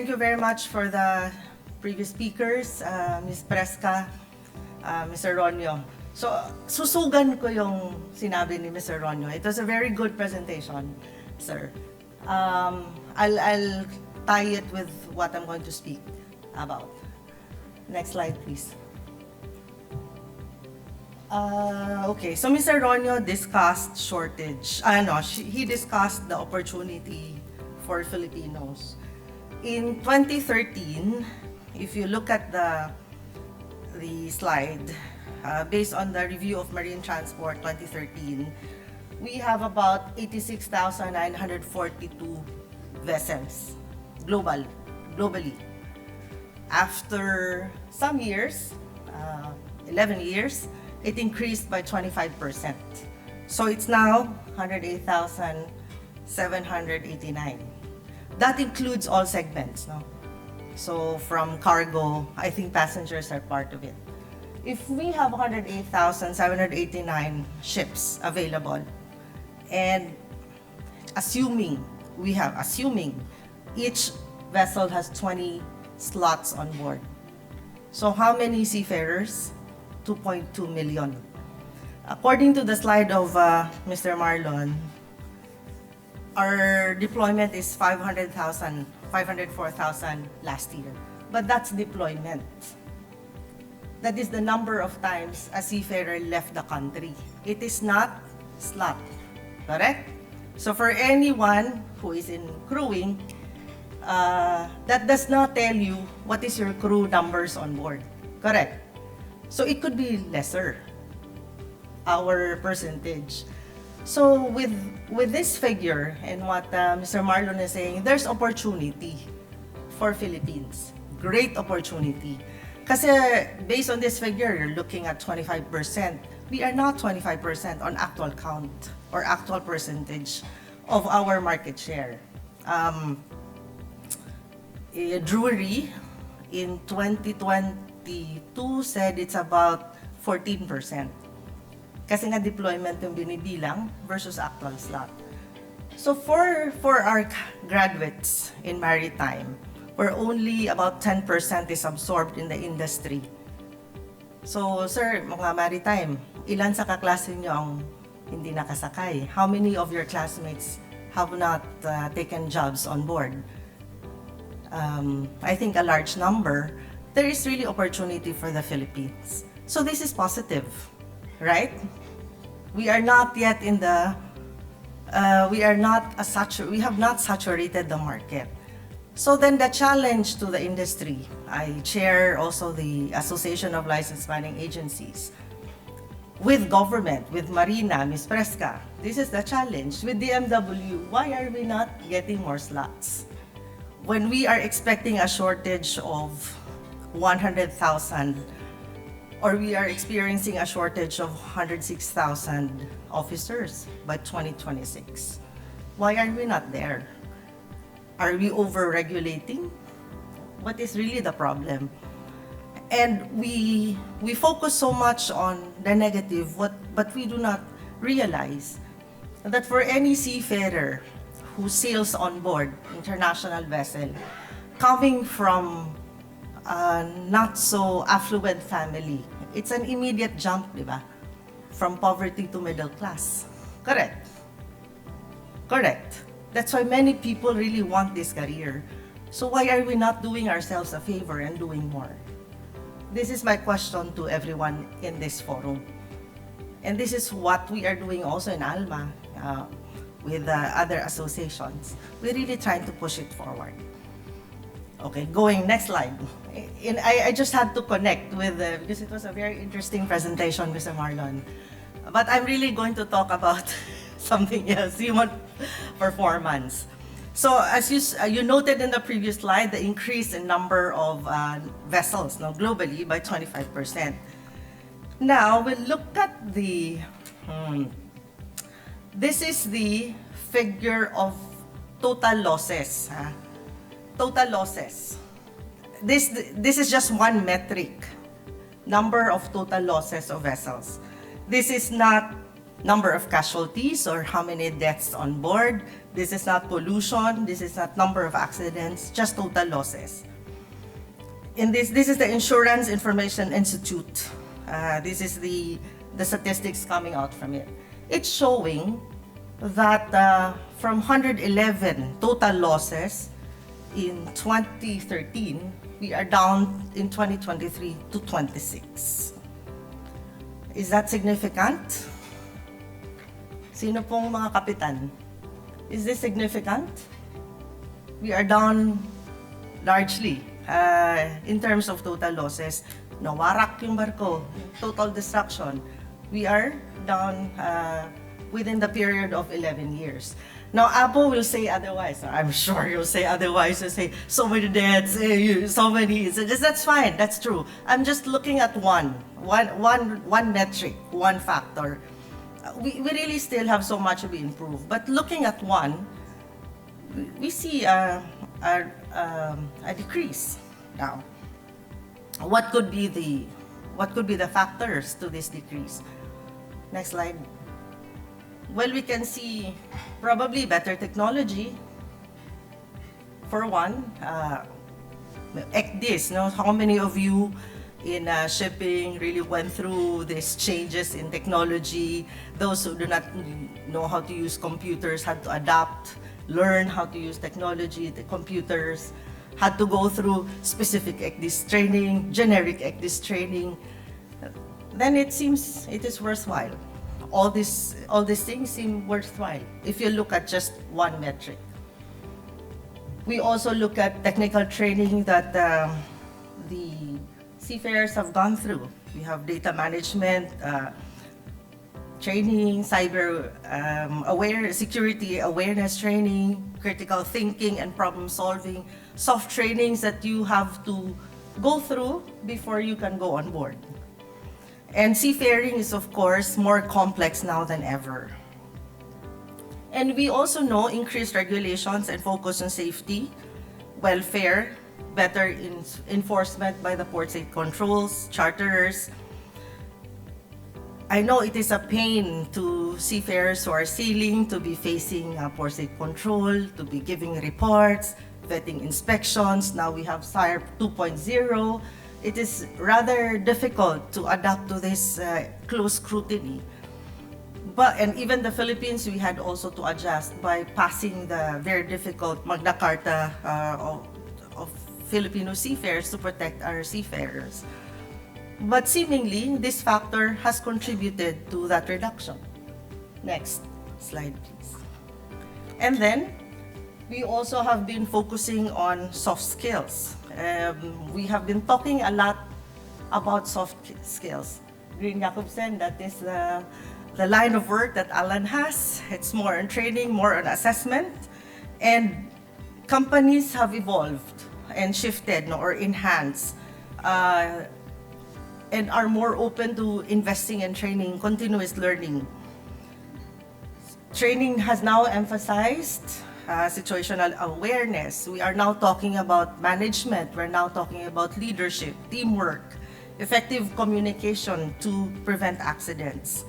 thank you very much for the previous speakers, Ms. Presca, Mr. Ronyo. So, susugan ko yung sinabi ni Mr. Ronyo. It was a very good presentation, sir. I'll tie it with what I'm going to speak about. Next slide, please. Okay, so Mr. Ronyo discussed shortage. He discussed the opportunity for Filipinos. In 2013, if you look at the slide, based on the review of marine transport 2013, we have about 86,942 vessels globally. After some years, 11 years, it increased by 25%. So it's now 108,789. That includes all segments, no? So from cargo, I think passengers are part of it. If we have 108,789 ships available, and assuming each vessel has 20 slots on board. So how many seafarers? 2.2 million. According to the slide of Mr. Marlon, our deployment is 504,000 last year. But that's deployment. That is the number of times a seafarer left the country. It is not slot, correct? So for anyone who is in crewing, that does not tell you what is your crew numbers on board, correct? So it could be lesser, our percentage. So with this figure and what Mr. Marlon is saying, there's opportunity for Philippines. Great opportunity. Kasi based on this figure, you're looking at 25%. We are not 25% on actual count or actual percentage of our market share. Drury in 2022 said it's about 14%. Kasi nga deployment yung binibilang versus actual slot. So for our graduates in maritime, where only about 10% is absorbed in the industry. So sir, mga maritime, ilan sa kaklase nyo ang hindi nakasakay? How many of your classmates have not taken jobs on board? I think a large number. There is really opportunity for the Philippines. So this is positive, right? We are not yet in the, we have not saturated the market. So then the challenge to the industry, I chair also the Association of Licensed Manning Agencies. With government, with MARINA, Ms. Presca, this is the challenge. With DMW, why are we not getting more slots? When we are expecting a shortage of 100,000, or we are experiencing a shortage of 106,000 officers by 2026. Why are we not there? Are we over-regulating? What is really the problem? And we focus so much on the negative, but we do not realize that for any seafarer who sails on board international vessel, coming from a not so affluent family, it's an immediate jump, di ba? From poverty to middle class. Correct. Correct. That's why many people really want this career. So why are we not doing ourselves a favor and doing more? This is my question to everyone in this forum. And this is what we are doing also in ALMA with other associations. We're really trying to push it forward. Okay, going next slide. I just had to connect with, because it was a very interesting presentation, Mr. Marlon. But I'm really going to talk about something else, human performance. So as you noted in the previous slide, the increase in number of vessels globally by 25%. Now we'll look at the, this is the figure of total losses. Total losses. This is just one metric, number of total losses of vessels. This is not number of casualties or how many deaths on board. This is not pollution, this is not number of accidents, just total losses. This is the Insurance Information Institute. This is the statistics coming out from it. It's showing that from 111 total losses in 2013, we are down in 2023 to 26. Is that significant? Sino pong mga kapitan? Is this significant? We are down largely in terms of total losses. Nawarak yung barko, total destruction. We are down within the period of 11 years. Now, Apo will say otherwise. I'm sure you'll say otherwise. You'll say, so many deaths, so many. That's fine, that's true. I'm just looking at one metric, one factor. We really still have so much to be improved. But looking at one, we see a decrease. Now, what could be the factors to this decrease? Next slide. Well, we can see probably better technology. For one, this, no? How many of you in shipping really went through these changes in technology? Those who do not know how to use computers had to adapt, learn how to use technology, the computers, had to go through specific ECDIS training, generic ECDIS training. Then it seems it is worthwhile. All these things seem worthwhile if you look at just one metric. We also look at technical training that the seafarers have gone through. We have data management training, cyber security awareness training, critical thinking and problem solving, soft trainings that you have to go through before you can go on board. And seafaring is, of course, more complex now than ever. And we also know increased regulations and focus on safety, welfare, better enforcement by the port state controls, charterers. I know it is a pain to seafarers who are sailing to be facing port state control, to be giving reports, vetting inspections. Now we have SAR 2.0. It is rather difficult to adapt to this close scrutiny. And even the Philippines, we had also to adjust by passing the very difficult Magna Carta of Filipino seafarers to protect our seafarers. But seemingly, this factor has contributed to that reduction. Next slide, please. And then, we also have been focusing on soft skills. We have been talking a lot about soft skills. Green Jacobsen, that is the line of work that Alan has. It's more on training, more on assessment. And companies have evolved and shifted or enhanced and are more open to investing in training, continuous learning. Training has now emphasized situational awareness. We are now talking about management. We're now talking about leadership, teamwork, effective communication to prevent accidents.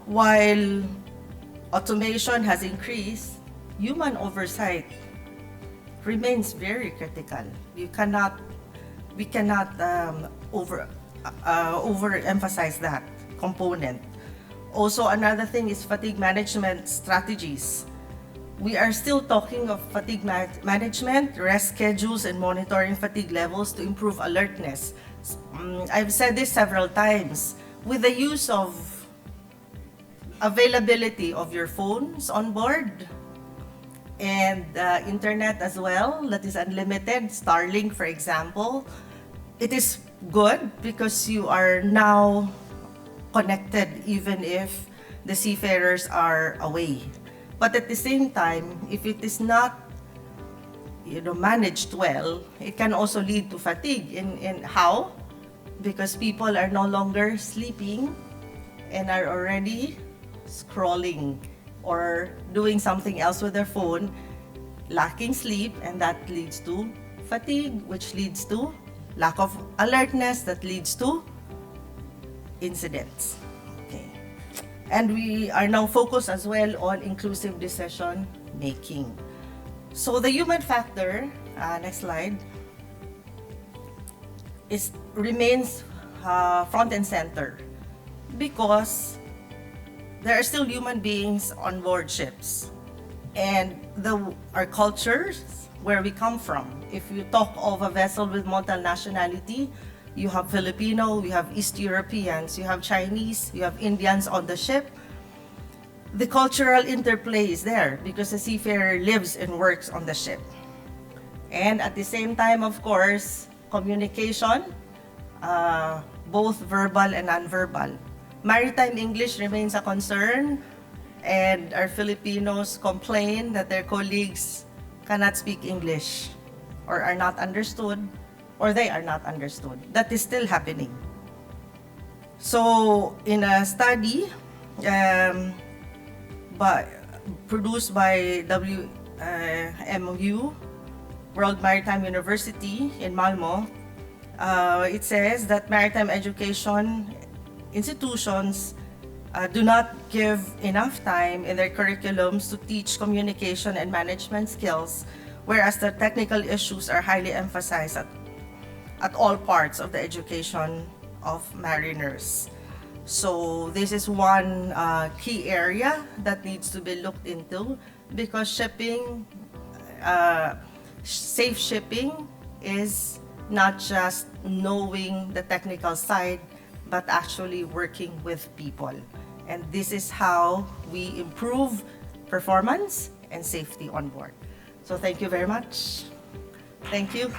While automation has increased, human oversight remains very critical. We cannot overemphasize that component. Also, another thing is fatigue management strategies. We are still talking of fatigue management, rest schedules, and monitoring fatigue levels to improve alertness. I've said this several times. With the use of availability of your phones on board and internet as well, that is unlimited, Starlink for example, it is good because you are now connected even if the seafarers are away. But at the same time, if it is not managed well, it can also lead to fatigue. In how? Because people are no longer sleeping and are already scrolling or doing something else with their phone, lacking sleep, and that leads to fatigue, which leads to lack of alertness, that leads to incidents. Okay. And we are now focused as well on inclusive decision making. So the human factor, next slide, remains front and center because there are still human beings on board ships. And our cultures, where we come from, if you talk of a vessel with multiple nationality, you have Filipino, you have East Europeans, you have Chinese, you have Indians on the ship. The cultural interplay is there because the seafarer lives and works on the ship. And at the same time, of course, communication, both verbal and nonverbal. Maritime English remains a concern, and our Filipinos complain that their colleagues cannot speak English or are not understood, or they are not understood. That is still happening. So in a study produced by WMU, World Maritime University in Malmo, it says that maritime education institutions do not give enough time in their curriculums to teach communication and management skills, whereas the technical issues are highly emphasized at all parts of the education of mariners. So this is one key area that needs to be looked into, because shipping, safe shipping is not just knowing the technical side, but actually working with people. And this is how we improve performance and safety on board. So thank you very much. Thank you.